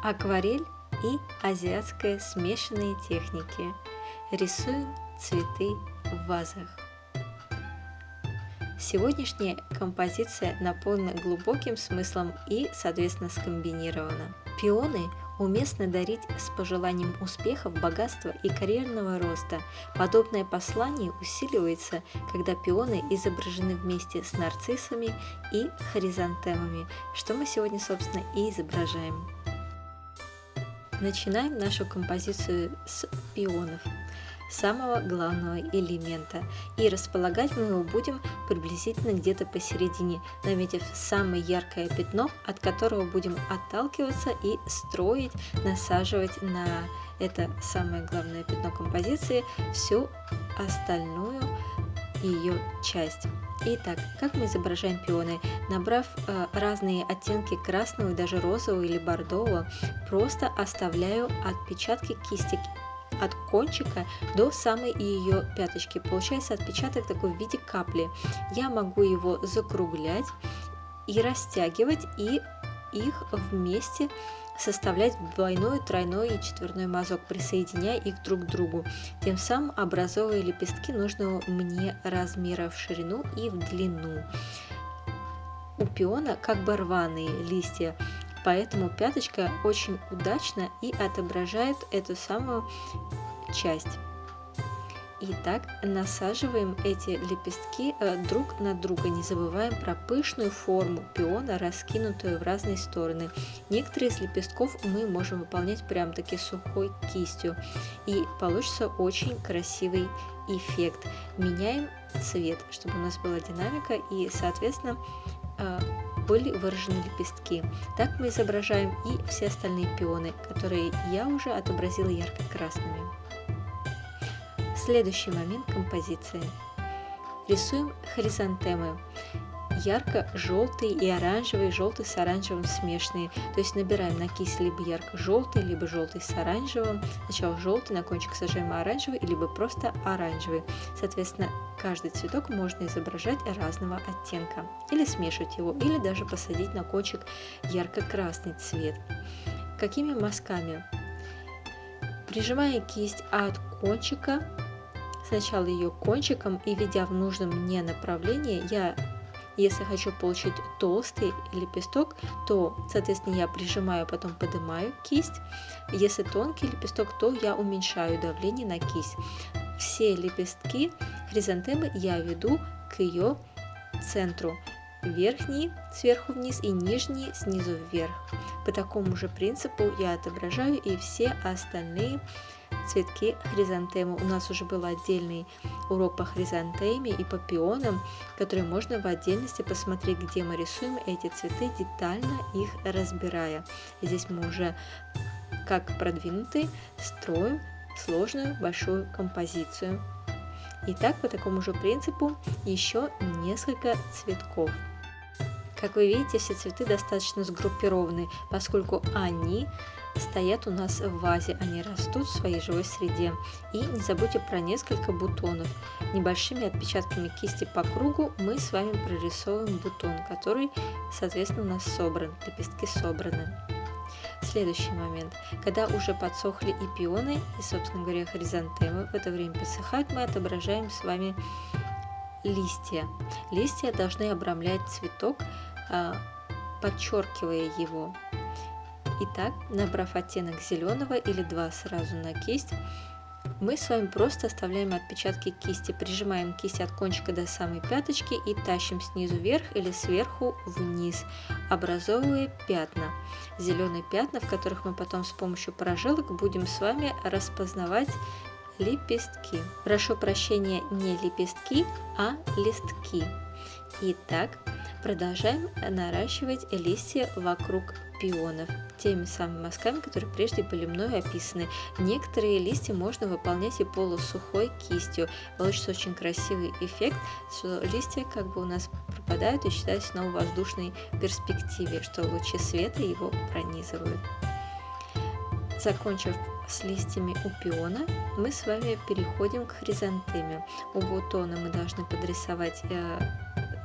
Акварель и азиатская смешанные техники. Рисуем цветы в вазах. Сегодняшняя композиция наполнена глубоким смыслом и, соответственно, скомбинирована. Пионы уместно дарить с пожеланием успехов, богатства и карьерного роста. Подобное послание усиливается, когда пионы изображены вместе с нарциссами и хризантемами, что мы сегодня, собственно, и изображаем. Начинаем нашу композицию с пионов, самого главного элемента, и располагать мы его будем приблизительно где-то посередине, наметив самое яркое пятно, от которого будем отталкиваться и строить, насаживать на это самое главное пятно композиции всю остальную ее часть. Итак, как мы изображаем пионы? Набрав разные оттенки красного и даже розового или бордового, просто оставляю отпечатки кисти от кончика до самой ее пяточки. Получается отпечаток такой в виде капли. Я могу его закруглять и растягивать, и их вместе составлять двойной, тройной и четверной мазок, присоединяя их друг к другу, тем самым образовывая лепестки нужного мне размера в ширину и в длину. У пиона как бы рваные листья, поэтому пяточка очень удачно и отображает эту самую часть. Итак, насаживаем эти лепестки друг на друга, не забываем про пышную форму пиона, раскинутую в разные стороны. Некоторые из лепестков мы можем выполнять прям таки сухой кистью, и получится очень красивый эффект. Меняем цвет, чтобы у нас была динамика и, соответственно, были выражены лепестки. Так мы изображаем и все остальные пионы, которые я уже отобразила ярко-красными. Следующий момент композиции. Рисуем хризантемы. Ярко-желтые и оранжевые, желтый с оранжевым смешанные. То есть набираем на кисть либо ярко-желтый, либо желтый с оранжевым. Сначала желтый, на кончик сажаем оранжевый, либо просто оранжевый. Соответственно, каждый цветок можно изображать разного оттенка. Или смешивать его, или даже посадить на кончик ярко-красный цвет. Какими мазками? Прижимая кисть от кончика, сначала ее кончиком и ведя в нужном мне направлении, если хочу получить толстый лепесток, то, соответственно, я прижимаю, потом поднимаю кисть. Если тонкий лепесток, то я уменьшаю давление на кисть. Все лепестки хризантемы я веду к ее центру. Верхний сверху вниз и нижний снизу вверх. По такому же принципу я отображаю и все остальные цветки хризантемы. У нас уже был отдельный урок по хризантеме и по пионам, который можно в отдельности посмотреть, где мы рисуем эти цветы, детально их разбирая. Здесь мы уже, как продвинутые, строим сложную большую композицию. Итак, по такому же принципу еще несколько цветков. Как вы видите, все цветы достаточно сгруппированы, поскольку они стоят у нас в вазе, они растут в своей живой среде. И не забудьте про несколько бутонов. Небольшими отпечатками кисти по кругу мы с вами прорисовываем бутон, который, соответственно, у нас собран, лепестки собраны. Следующий момент. Когда уже подсохли и пионы, и, собственно говоря, хризантемы в это время подсыхают, мы отображаем с вами листья. Листья должны обрамлять цветок, подчеркивая его. Итак, набрав оттенок зеленого или два сразу на кисть, мы с вами просто оставляем отпечатки кисти, прижимаем кисть от кончика до самой пяточки и тащим снизу вверх или сверху вниз, образовывая пятна. Зеленые пятна, в которых мы потом с помощью прожилок будем с вами распознавать лепестки. Прошу прощения, не лепестки, а листки. Итак, продолжаем наращивать листья вокруг пионов теми самыми мазками, которые прежде были мной описаны. Некоторые листья можно выполнять и полусухой кистью. Получится очень красивый эффект, что листья как бы у нас пропадают и считаются снова в воздушной перспективе, что лучи света его пронизывают. Закончив с листьями у пиона, мы с вами переходим к хризантеме. У бутона мы должны подрисовать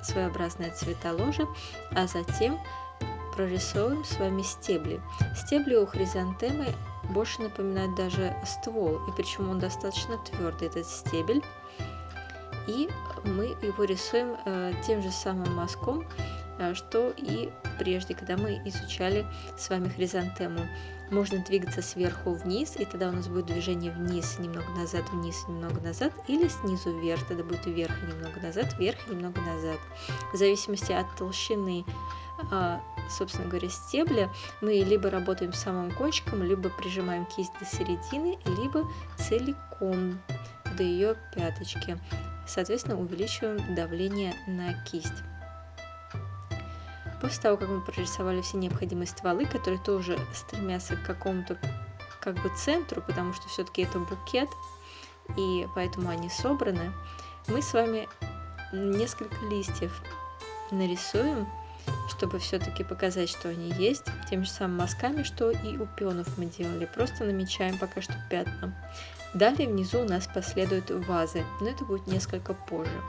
своеобразное цветоложе, а затем прорисовываем с вами стебли. Стебли у хризантемы больше напоминают даже ствол, и причем он достаточно твердый, этот стебель. И мы его рисуем тем же самым мазком, что и прежде, когда мы изучали с вами хризантему. Можно двигаться сверху вниз, и тогда у нас будет движение вниз, немного назад, вниз, немного назад, или снизу вверх, тогда будет вверх, немного назад, вверх, немного назад. В зависимости от толщины, собственно говоря, стебля, мы либо работаем самым кончиком, либо прижимаем кисть до середины, либо целиком до ее пяточки. Соответственно, увеличиваем давление на кисть. После того, как мы прорисовали все необходимые стволы, которые тоже стремятся к какому-то центру, потому что все-таки это букет, и поэтому они собраны, мы с вами несколько листьев нарисуем, чтобы все-таки показать, что они есть, теми же самыми мазками, что и у пионов мы делали. Просто намечаем пока что пятна. Далее внизу у нас последуют вазы, но это будет несколько позже.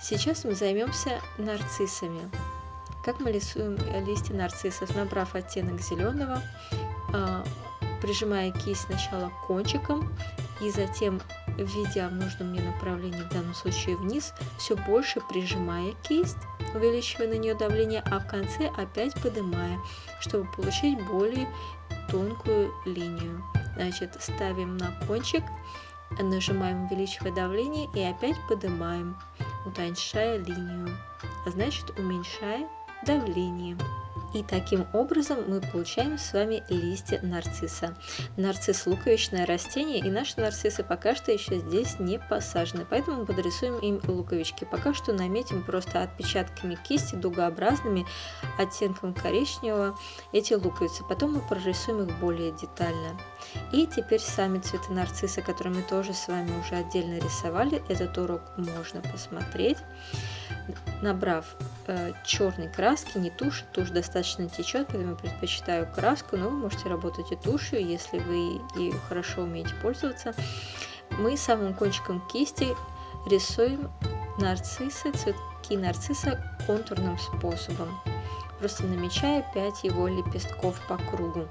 Сейчас мы займемся нарциссами. Как мы рисуем листья нарциссов? Набрав оттенок зеленого, прижимая кисть сначала кончиком и затем, введя в нужном мне направлении, в данном случае вниз, все больше прижимая кисть, увеличивая на нее давление, а в конце опять поднимая, чтобы получить более тонкую линию. Значит, ставим на кончик, нажимаем, увеличивая давление, и опять поднимаем, утоньшая линию, а значит, уменьшая давление. И таким образом мы получаем с вами листья нарцисса. Нарцисс – луковичное растение, и наши нарциссы пока что еще здесь не посажены, поэтому подрисуем им луковички. Пока что наметим просто отпечатками кисти дугообразными оттенком коричневого эти луковицы. Потом мы прорисуем их более детально. И теперь сами цветы нарцисса, которые мы тоже с вами уже отдельно рисовали, этот урок можно посмотреть. Набрав черной краски, не тушь, тушь достаточно течет, поэтому я предпочитаю краску, но вы можете работать и тушью, если вы ею хорошо умеете пользоваться. Мы самым кончиком кисти рисуем нарциссы, цветки нарцисса контурным способом, просто намечая 5 его лепестков по кругу,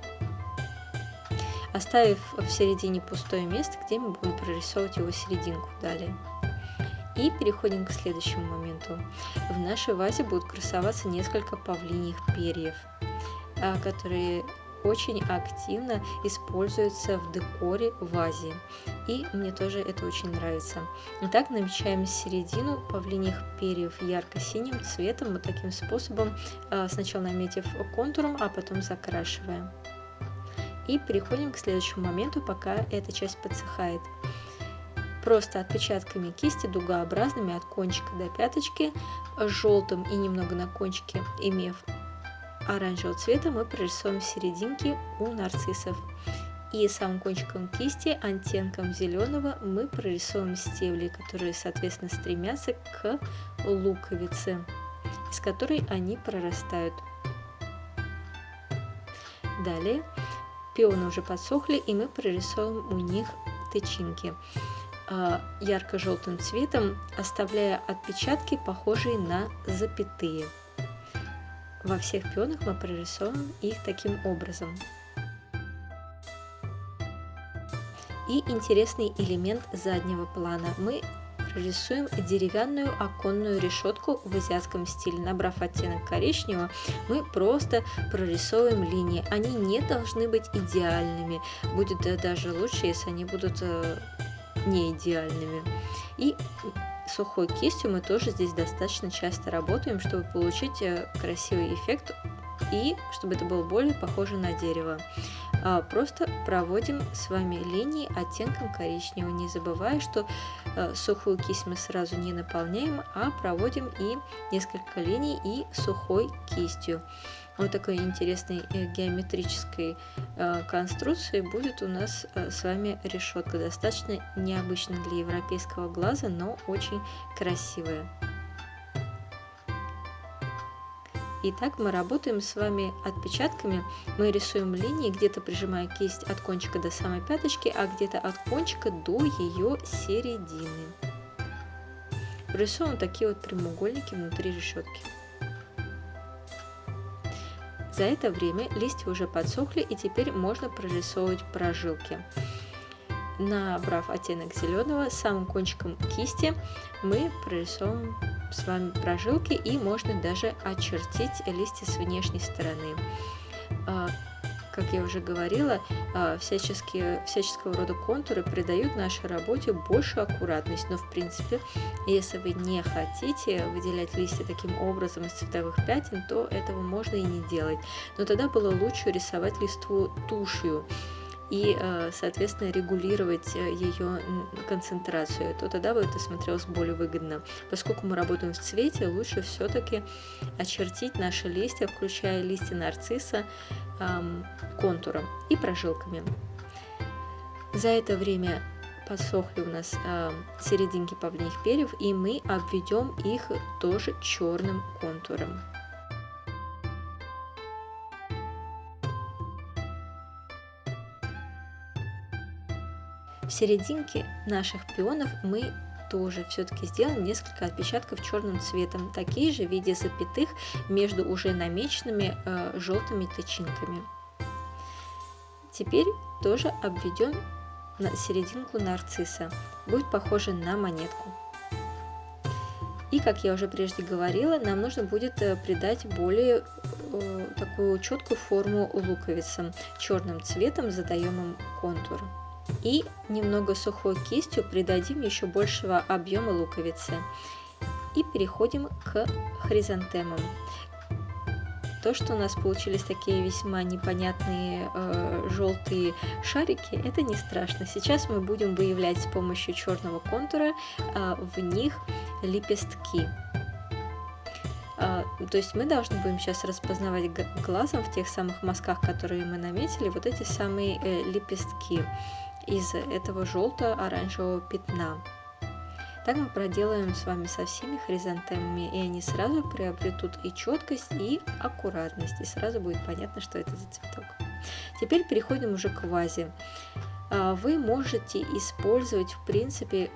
оставив в середине пустое место, где мы будем прорисовывать его серединку далее. И переходим к следующему моменту. В нашей вазе будут красоваться несколько павлиньих перьев, которые очень активно используются в декоре в вазе. И мне тоже это очень нравится. Итак, намечаем середину павлиньих перьев ярко-синим цветом, вот таким способом, сначала наметив контуром, а потом закрашиваем. И переходим к следующему моменту, пока эта часть подсыхает. Просто отпечатками кисти дугообразными от кончика до пяточки, желтым и немного на кончике, имев оранжевого цвета, мы прорисуем серединки у нарциссов. И самым кончиком кисти, оттенком зеленого, мы прорисуем стебли, которые, соответственно, стремятся к луковице, из которой они прорастают. Далее пионы уже подсохли, и мы прорисуем у них тычинки ярко-желтым цветом, оставляя отпечатки, похожие на запятые. Во всех пионах мы прорисовываем их таким образом. И интересный элемент заднего плана. Мы прорисуем деревянную оконную решетку в азиатском стиле. Набрав оттенок коричневого, мы просто прорисовываем линии. Они не должны быть идеальными. Будет даже лучше, если они будут не идеальными. И сухой кистью мы тоже здесь достаточно часто работаем, чтобы получить красивый эффект и чтобы это было более похоже на дерево. Просто проводим с вами линии оттенком коричневого, не забывая, что сухую кисть мы сразу не наполняем, а проводим и несколько линий и сухой кистью. Вот такой интересной геометрической конструкции будет у нас с вами решетка. Достаточно необычно для европейского глаза, но очень красивая. Итак, мы работаем с вами отпечатками. Мы рисуем линии, где-то прижимая кисть от кончика до самой пяточки, а где-то от кончика до ее середины. Рисуем такие вот прямоугольники внутри решетки. За это время листья уже подсохли, и теперь можно прорисовывать прожилки. Набрав оттенок зеленого, самым кончиком кисти мы прорисовываем с вами прожилки, и можно даже очертить листья с внешней стороны. Как я уже говорила, всяческого рода контуры придают нашей работе большую аккуратность, но в принципе, если вы не хотите выделять листья таким образом из цветовых пятен, то этого можно и не делать. Но тогда было лучше рисовать листву тушью и, соответственно, регулировать ее концентрацию, то тогда бы это смотрелось более выгодно. Поскольку мы работаем в цвете, лучше все-таки очертить наши листья, включая листья нарцисса, контуром и прожилками. За это время подсохли у нас серединки павлиньих перьев, и мы обведем их тоже черным контуром. В серединке наших пионов мы тоже все-таки сделаем несколько отпечатков черным цветом, такие же в виде запятых между уже намеченными желтыми тычинками. Теперь тоже обведем серединку нарцисса, будет похоже на монетку. И, как я уже прежде говорила, нам нужно будет придать более такую четкую форму луковицам. Черным цветом задаем им контур. И немного сухой кистью придадим еще большего объема луковицы. И переходим к хризантемам. То, что у нас получились такие весьма непонятные желтые шарики, это не страшно. Сейчас мы будем выявлять с помощью черного контура в них лепестки. То есть мы должны будем сейчас распознавать глазом в тех самых мазках, которые мы наметили, вот эти самые лепестки из этого желто-оранжевого пятна. Так мы проделаем с вами со всеми хризантемами, и они сразу приобретут и четкость, и аккуратность, и сразу будет понятно, что это за цветок. Теперь переходим уже к вазе. Вы можете использовать, в принципе,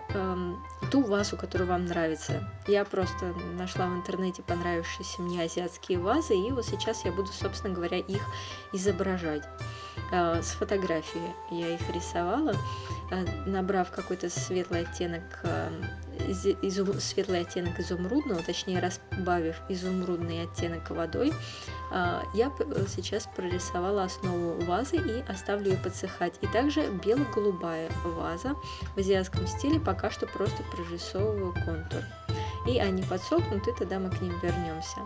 ту вазу, которая вам нравится. Я просто нашла в интернете понравившиеся мне азиатские вазы, и вот сейчас я буду, собственно говоря, их изображать. С фотографии я их рисовала, набрав какой-то светлый оттенок изумрудного, точнее разбавив изумрудный оттенок водой, я сейчас прорисовала основу вазы и оставлю ее подсыхать. И также бело-голубая ваза в азиатском стиле, пока что просто прорисовываю контур. И они подсохнут, и тогда мы к ним вернемся.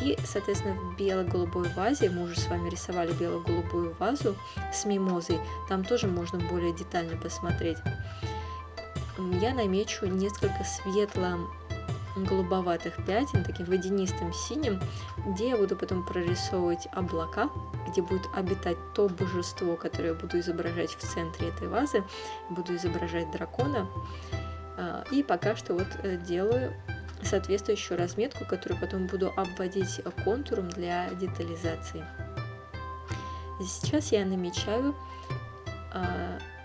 И, соответственно, в бело-голубой вазе, мы уже с вами рисовали бело-голубую вазу с мимозой, там тоже можно более детально посмотреть. Я намечу несколько светло-голубоватых пятен, таким водянистым синим, где я буду потом прорисовывать облака, где будет обитать то божество, которое я буду изображать в центре этой вазы, буду изображать дракона. И пока что вот делаю соответствующую разметку, которую потом буду обводить контуром для детализации. Сейчас я намечаю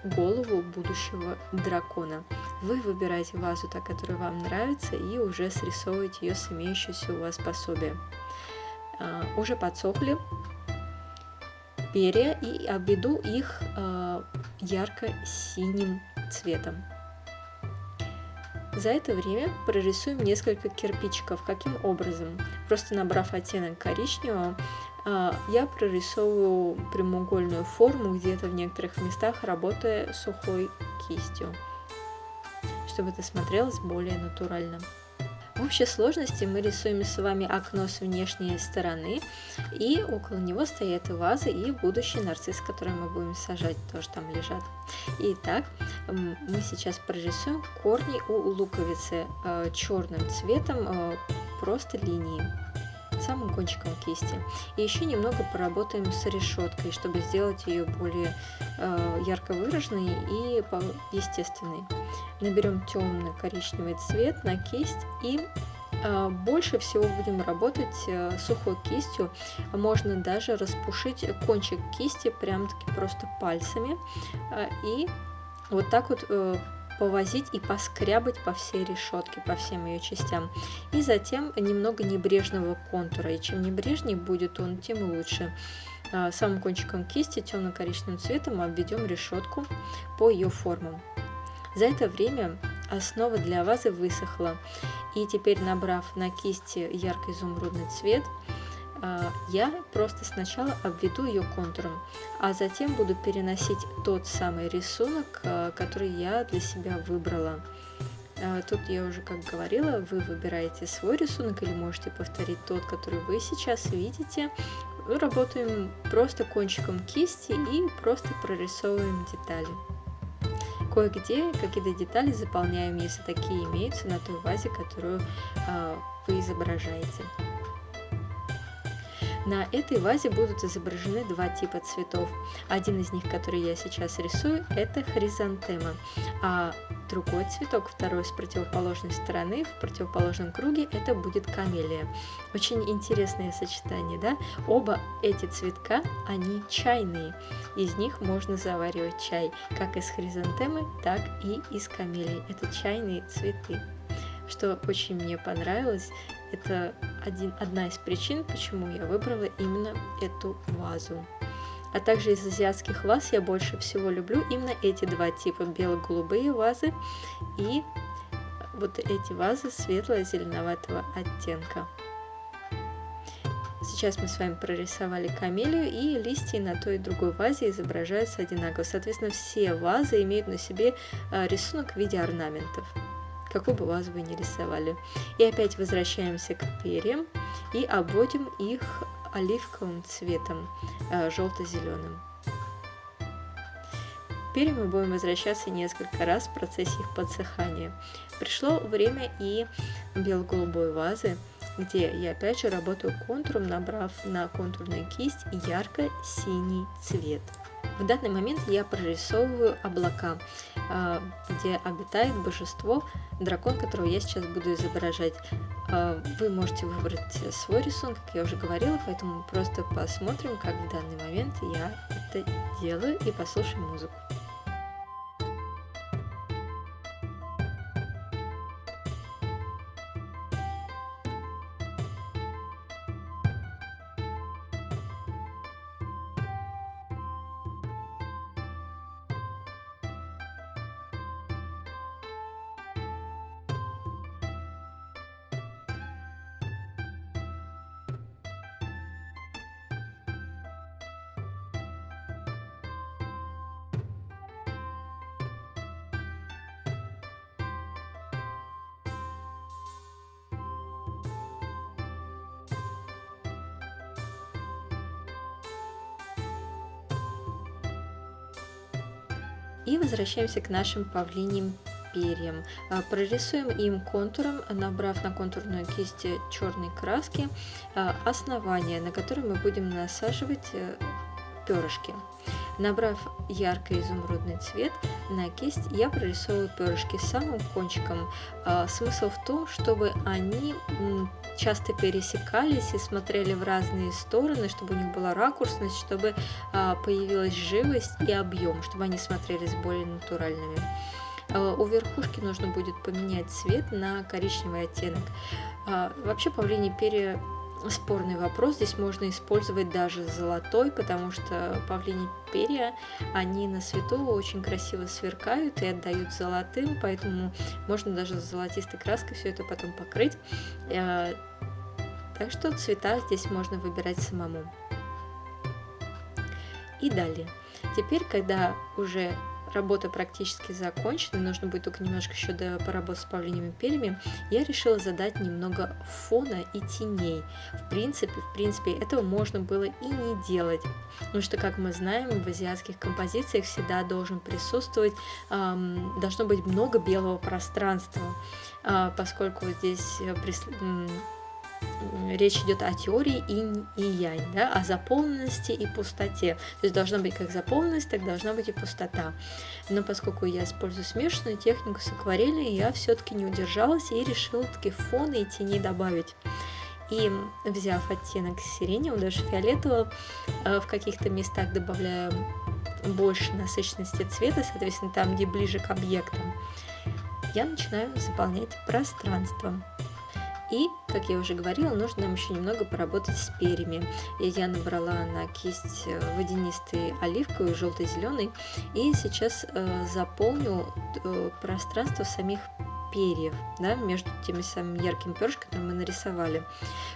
голову будущего дракона. Вы выбираете вазу, та, которая вам нравится, и уже срисовываете ее с имеющегося у вас пособия. Уже подсохли перья, и обведу их ярко-синим цветом. За это время прорисуем несколько кирпичиков. Каким образом? Просто набрав оттенок коричневого, я прорисовываю прямоугольную форму где-то в некоторых местах, работая сухой кистью, чтобы это смотрелось более натурально. В общей сложности мы рисуем с вами окно с внешней стороны, и около него стоят вазы и будущий нарцисс, который мы будем сажать, тоже там лежат. Итак, мы сейчас прорисуем корни у луковицы черным цветом, просто линии, самым кончиком кисти. И еще немного поработаем с решеткой, чтобы сделать ее более ярко выраженной и естественной. Наберем темно-коричневый цвет на кисть и больше всего будем работать сухой кистью. Можно даже распушить кончик кисти прям-таки просто пальцами и вот так вот повозить и поскрябать по всей решетке, по всем ее частям. И затем немного небрежного контура. И чем небрежнее будет он, тем лучше. Самым кончиком кисти темно-коричневым цветом обведем решетку по ее формам. За это время основа для вазы высохла. И теперь, набрав на кисти ярко-изумрудный цвет, я просто сначала обведу ее контуром, а затем буду переносить тот самый рисунок, который я для себя выбрала. Тут я уже, как говорила, вы выбираете свой рисунок или можете повторить тот, который вы сейчас видите. Работаем просто кончиком кисти и просто прорисовываем детали. Кое-где какие-то детали заполняем, если такие имеются, на той вазе, которую вы изображаете. На этой вазе будут изображены два типа цветов. Один из них, который я сейчас рисую, это хризантема, а другой цветок, второй с противоположной стороны, в противоположном круге, это будет камелия. Очень интересное сочетание, да? Оба эти цветка, они чайные. Из них можно заваривать чай, как из хризантемы, так и из камелии. Это чайные цветы. Что очень мне понравилось, это одна из причин, почему я выбрала именно эту вазу. А также из азиатских ваз я больше всего люблю именно эти два типа: бело-голубые вазы и вот эти вазы светло-зеленоватого оттенка. Сейчас мы с вами прорисовали камелию, и листья на той и другой вазе изображаются одинаково. Соответственно, все вазы имеют на себе рисунок в виде орнаментов, какую бы вазу вы ни рисовали. И опять возвращаемся к перьям и обводим их оливковым цветом, желто-зеленым. Перья мы будем возвращаться несколько раз в процессе их подсыхания. Пришло время и бело-голубой вазы, где я опять же работаю контуром, набрав на контурную кисть ярко-синий цвет. В данный момент я прорисовываю облака, где обитает божество, дракон, которого я сейчас буду изображать. Вы можете выбрать свой рисунок, как я уже говорила, поэтому просто посмотрим, как в данный момент я это делаю, и послушаем музыку. И возвращаемся к нашим павлиньим перьям. Прорисуем им контуром, набрав на контурную кисть черной краски основание, на которое мы будем насаживать перышки. Набрав ярко-изумрудный цвет на кисть, я прорисовываю перышки самым кончиком. Смысл в том, чтобы они часто пересекались и смотрели в разные стороны, чтобы у них была ракурсность, чтобы появилась живость и объем, чтобы они смотрелись более натуральными. У верхушки нужно будет поменять цвет на коричневый оттенок. Вообще павлиньи перья спорный вопрос, здесь можно использовать даже золотой, потому что павлиньи перья, они на свету очень красиво сверкают и отдают золотым, поэтому можно даже с золотистой краской все это потом покрыть. Так что цвета здесь можно выбирать самому. И далее. Теперь, когда уже работа практически закончена, нужно будет только немножко еще поработать с павлиньими перьями, я решила задать немного фона и теней. В принципе, этого можно было и не делать, потому что, как мы знаем, в азиатских композициях всегда должно быть много белого пространства, поскольку здесь речь идет о теории инь и янь, да, о заполненности и пустоте. То есть должна быть как заполненность, так должна быть и пустота. Но поскольку я использую смешанную технику с акварелью, я все-таки не удержалась и решила таки фоны и тени добавить. И взяв оттенок сиреневого, даже фиолетового, в каких-то местах добавляю больше насыщенности цвета, соответственно, там, где ближе к объектам. я начинаю заполнять пространство. И, как я уже говорила, нужно нам еще немного поработать с перьями. И я набрала на кисть водянистый оливковый, желто-зеленый. И сейчас заполню пространство самих перьев, да, между теми самыми яркими перышками, которые мы нарисовали,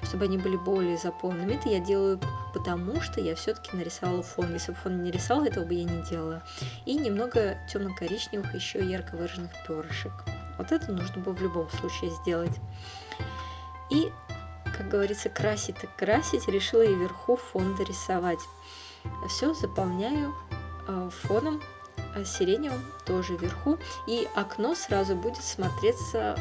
чтобы они были более заполненными. Это я делаю потому, что я все-таки нарисовала фон. Если бы фон не рисовала, этого бы я не делала. И немного темно-коричневых, еще ярко выраженных перышек. Вот это нужно было в любом случае сделать. И, как говорится, красить так красить, решила и вверху фон дорисовать. Все заполняю фоном сиреневым тоже вверху, и окно сразу будет смотреться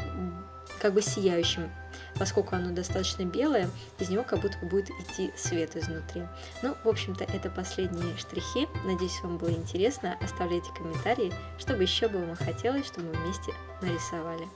как бы сияющим, поскольку оно достаточно белое, из него как будто бы будет идти свет изнутри. Ну, в общем-то, это последние штрихи. Надеюсь, вам было интересно. Оставляйте комментарии, чтобы еще бы вам хотелось, чтобы мы вместе нарисовали.